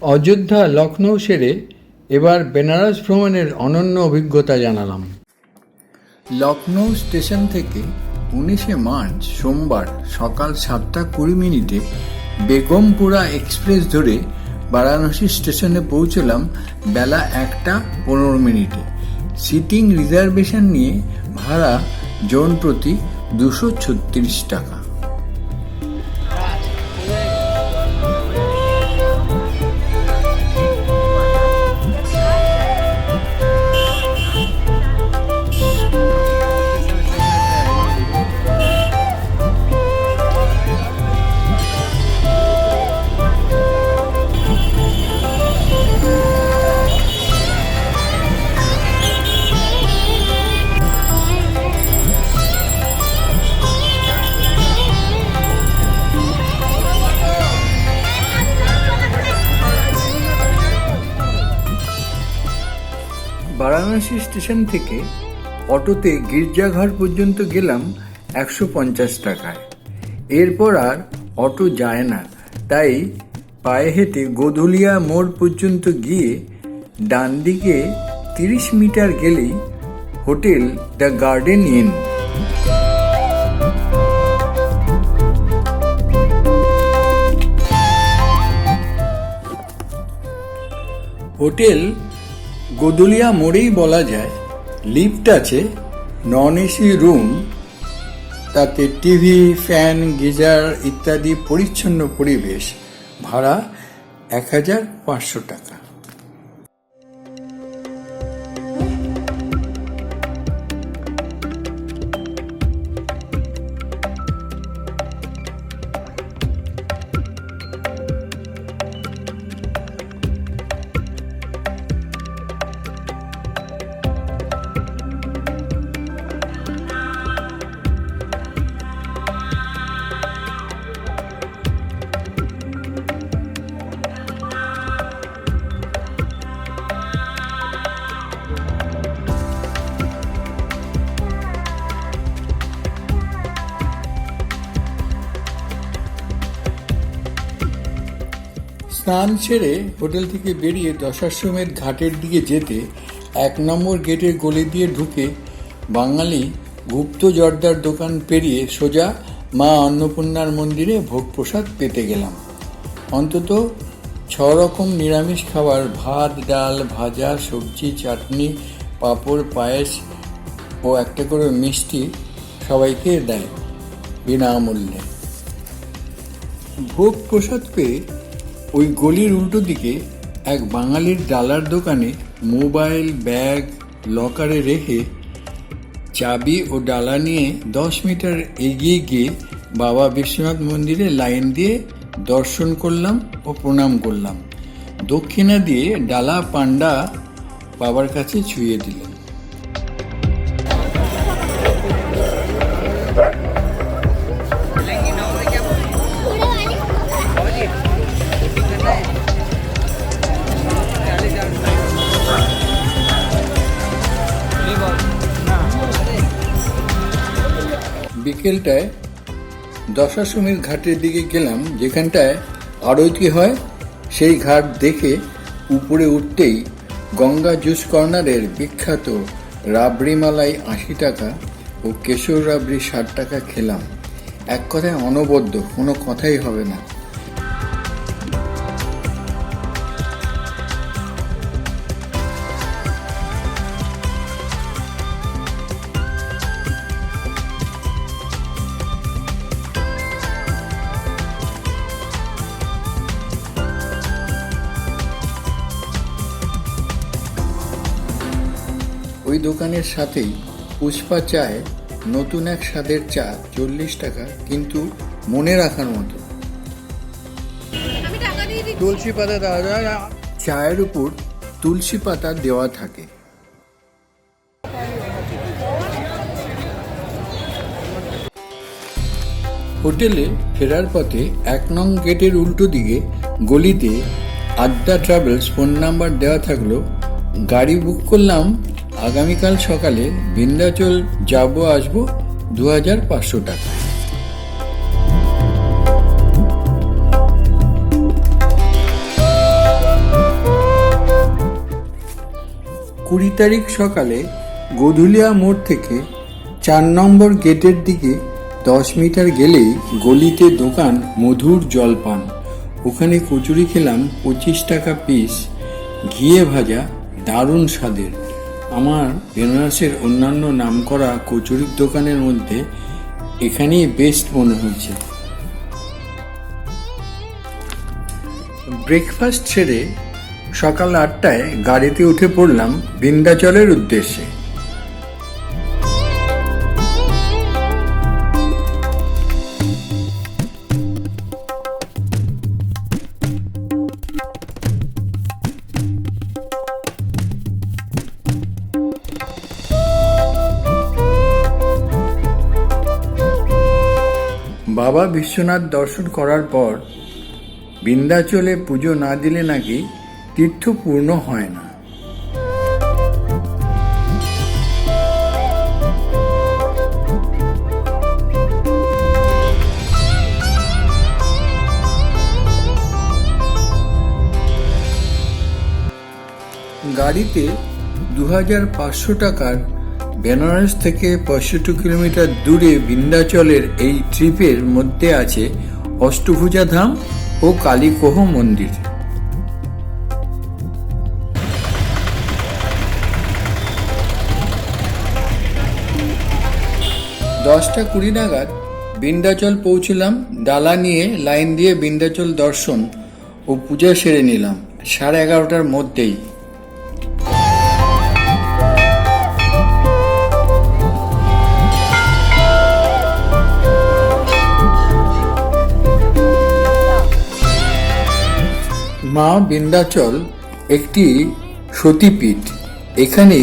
অযোধ্যা লখনৌ সেরে এবার বেনারস ভ্রমণের অনন্য অভিজ্ঞতা জানালাম। লখনৌ স্টেশন থেকে 19শে মার্চ সোমবার সকাল 7:20 বেগমপুরা এক্সপ্রেস ধরে বারাণসী স্টেশনে পৌঁছলাম বেলা 1:15। সিটিং রিজার্ভেশন নিয়ে ভাড়া জন প্রতি 236 টাকা। বারাণসী স্টেশন থেকে অটোতে গির্জাঘর পর্যন্ত গেলাম 150 টাকায়। এরপর আর অটো যায় না, তাই পায়ে হেঁটে গোধুলিয়া মোড় পর্যন্ত গিয়ে ডান দিকে 30 মিটার গেলেই hotel the garden inn. Hotel Godowlia মোড়েই বলা যায়। লিফট আছে, নন এসি রুম, তাতে টিভি, ফ্যান, গিজার ইত্যাদি পরিচ্ছন্ন পরিবেশ। ভাড়া 1500 টাকা। স্নান সেরে হোটেল থেকে বেরিয়ে দশাশ্বমেধ ঘাটের দিকে যেতে 1 নম্বর গেটের গলি দিয়ে ঢুকে বাঙালি গুপ্ত জর্দার দোকান পেরিয়ে সোজা মা অন্নপূর্ণার মন্দিরে ভোগ প্রসাদ পেতে গেলাম। অন্তত 6 রকম নিরামিষ খাবার, ভাত, ডাল, ভাজা, সবজি, চাটনি, পাঁপড়, পায়েস ও একটা করে মিষ্টি সবাইকে দেয় বিনামূল্যে। ভোগ প্রসাদ পেয়ে ওই গলির উল্টো দিকে এক বাঙালির ডালার দোকানে মোবাইল, ব্যাগ লকারে রেখে চাবি ও ডালা নিয়ে 10 মিটার এগিয়ে গিয়ে বাবা বিশ্বনাথ মন্দিরে লাইন দিয়ে দর্শন করলাম ও প্রণাম করলাম। দক্ষিণা দিয়ে ডালা পান্ডা বাবার কাছে ছুঁয়ে দিলেন। বিকেলটায় দশাশ্বমেধ ঘাটের দিকে গেলাম, যেখানটায় আরতি হয়। সেই ঘাট দেখে উপরে উঠতেই গঙ্গা জুস কর্নারের বিখ্যাত রাবড়ি মালাই 80 টাকা ও কেশর রাবড়ি 60 টাকা খেলাম। এক কথায় অনবদ্য, কোনো কথাই হবে না। ওই দোকানের সাথেই পুষ্পা চায়, নতুন এক স্বাদের চা, 40 টাকা, কিন্তু মনে রাখার মতো। তুলসী পাতা দেওয়া, চায়ের উপর তুলসী পাতা দেওয়া থাকে। হোটেলে ফেরার পথে 1 নং গেটের উল্টো দিকে গলিতে আদ্যা ট্রাভেলস ফোন নাম্বার দেওয়া থাকলো। গাড়ি বুক করলাম আগামীকাল সকালে। বিন্ধ্যাচল যাবো আসবো 2500 টাকা। 20 তারিখ সকালে গধুলিয়া মোড় থেকে 4 নম্বর গেটের দিকে 10 মিটার গেলেই গলিতে দোকান মধুর জলপান। ওখানে কচুরি খেলাম 25 টাকা পিস, ঘিয়ে ভাজা, দারুণ স্বাদের। আমার বেনারসের অন্যান্য নামকরা কচুরির দোকানের মধ্যে এখানেই বেস্ট মনে হয়েছে। ব্রেকফাস্ট সেরে সকাল 8টায় গাড়িতে উঠে পড়লাম বিন্ধ্যাচলের উদ্দেশ্যে। বাবা বিশ্বনাথ দর্শন করার পর বিন্ধ্যাচলে পুজো না দিলে নাকি তীর্থ পূর্ণ হয় না। গাড়িতে 2500 টাকার বেনারস থেকে 65 কিলোমিটার দূরে বিন্ধ্যাচলের এই ট্রিপের মধ্যে আছে অষ্টভুজা ধাম ও কালীকোহ মন্দির। 10:20 নাগাদ বিন্ধ্যাচল পৌঁছলাম। ডালা নিয়ে লাইন দিয়ে বিন্ধ্যাচল দর্শন ও পূজা সেরে নিলাম 11:30টার মধ্যেই। মা বিন্ধ্যাচল একটি সতীপীঠ। এখানে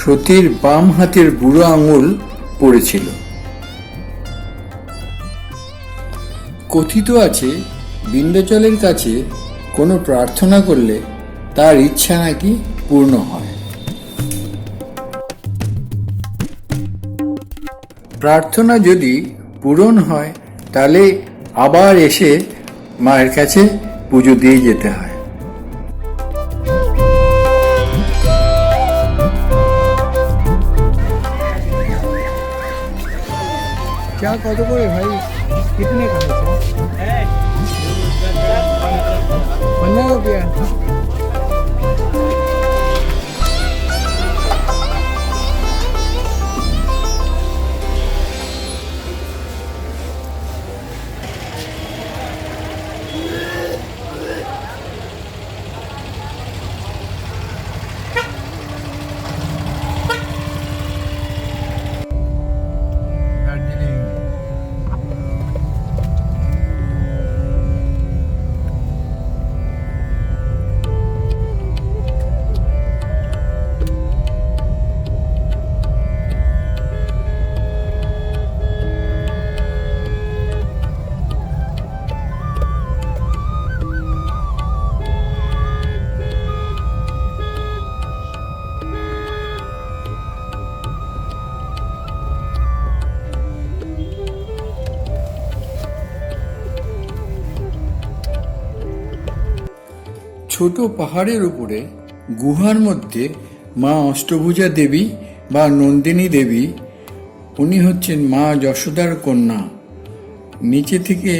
সতীর বাম হাতের বুড়ো আঙুল পড়েছিল। কথিত আছে বিন্ধ্যাচলের কাছে কোনো প্রার্থনা করলে তার ইচ্ছা নাকি পূর্ণ হয়। প্রার্থনা যদি পূরণ হয় তাহলে আবার এসে মায়ের কাছে পুজো দিয়ে যেতে হয়। क्या कत করে ভাই? कितने का है? 15 रुपया। ছোট পাহাড়ের উপরে গুহার মধ্যে মা অষ্টভুজা দেবী বা নন্দিনী দেবী, উনি হচ্ছেন মা যশোদার কন্যা। নিচে থেকে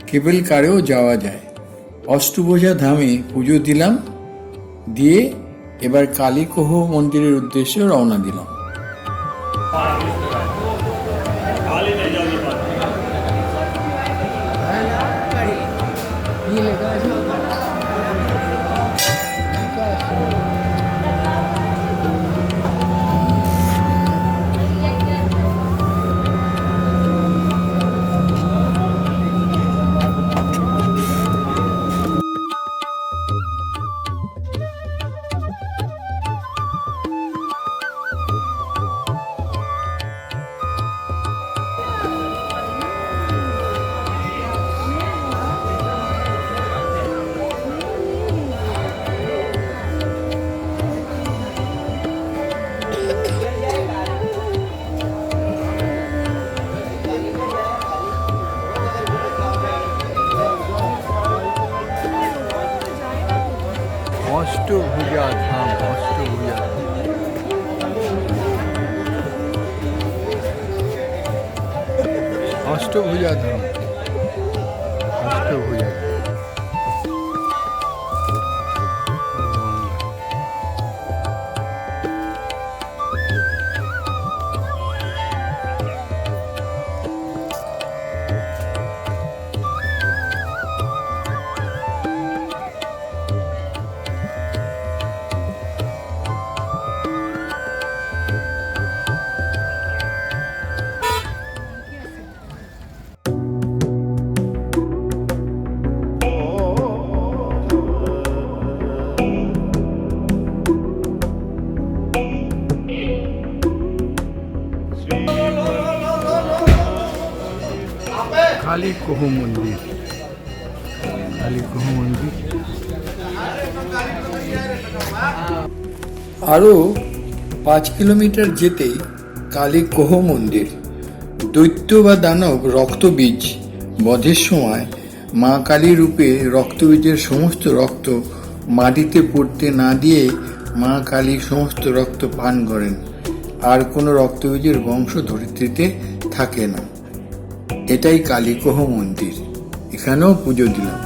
কেবল কারেও যাওয়া যায়। অষ্টভুজা ধামে পুজো দিলাম, দিয়ে এবার কালীকোহ মন্দিরের উদ্দেশ্যে রওনা দিলাম। অষ্টভুজা ধাম, অষ্টভুজা ধাম। অষ্টভুজা ধাম, অষ্টভুজা। কালীকোহ মন্দির, কালীকোহ মন্দির। আরও 5 কিলোমিটার যেতেই কালীকোহ মন্দির। দৈত্য বা দানব রক্তবীজ বধের সময় মা কালী রূপে রক্তবীজের সমস্ত রক্ত মাটিতে পড়তে না দিয়ে মা কালী সমস্ত রক্ত পান করেন, আর কোনো রক্তবীজের বংশ ধরিত্রীতে থাকে না। এটাই কালীকোহ মন্দির, এখানেও পুজো দিলাম।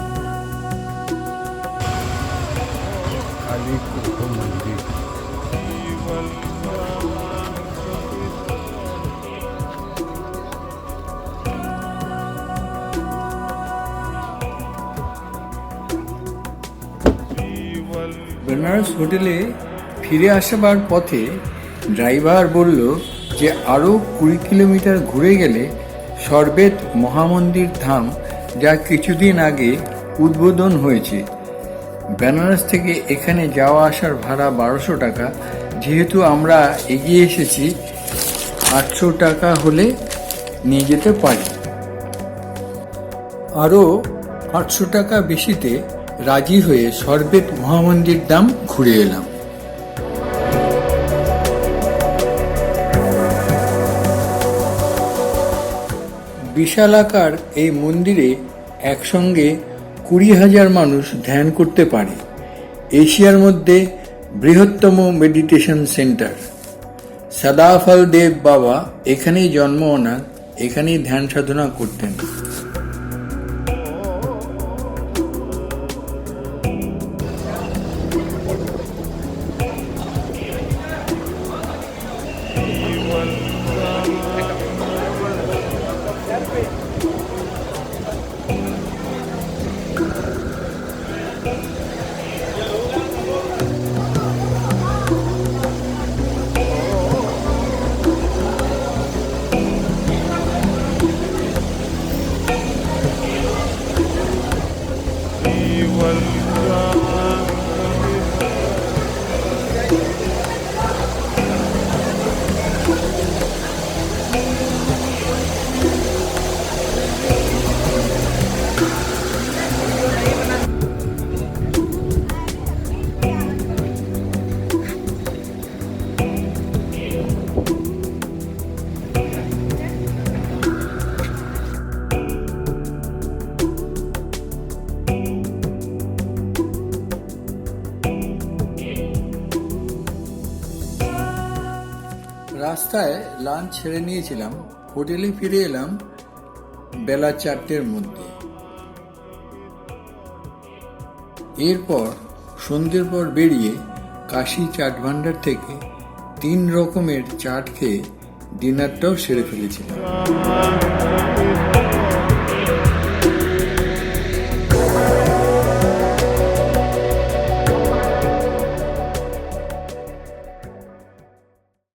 কালীকোহ মন্দির। বেনারস হোটেলে ফিরে আসবার পথে ড্রাইভার বলল যে আরও 20 কিলোমিটার ঘুরে গেলে সরবেত মহামন্দির ধাম, যা কিছুদিন আগে উদ্বোধন হয়েছে। বেনারস থেকে এখানে যাওয়া আসার ভাড়া 1200 টাকা। যেহেতু আমরা এগিয়ে এসেছি, 800 টাকা হলে নিয়ে যেতে পারি। আরও 800 টাকা বেশিতে রাজি হয়ে সরবেত মহামন্দির ধাম ঘুরে এলাম। বিশালাকার এই মন্দিরে একসঙ্গে 20,000 মানুষ ধ্যান করতে পারে। এশিয়ার মধ্যে বৃহত্তম মেডিটেশন সেন্টার। সদাফল দেব বাবা এখানেই জন্ম ওনার, এখানেই ধ্যান সাধনা করতেন। রাস্তায় লাঞ্চ ছেড়ে নিয়েছিলাম, হোটেলে ফিরে এলাম বেলা 4টের মধ্যে। এরপর সন্ধ্যের পর বেরিয়ে কাশী চাট ভান্ডার থেকে 3 রকমের চাট খেয়ে ডিনারটাও সেরে ফেলেছিলাম।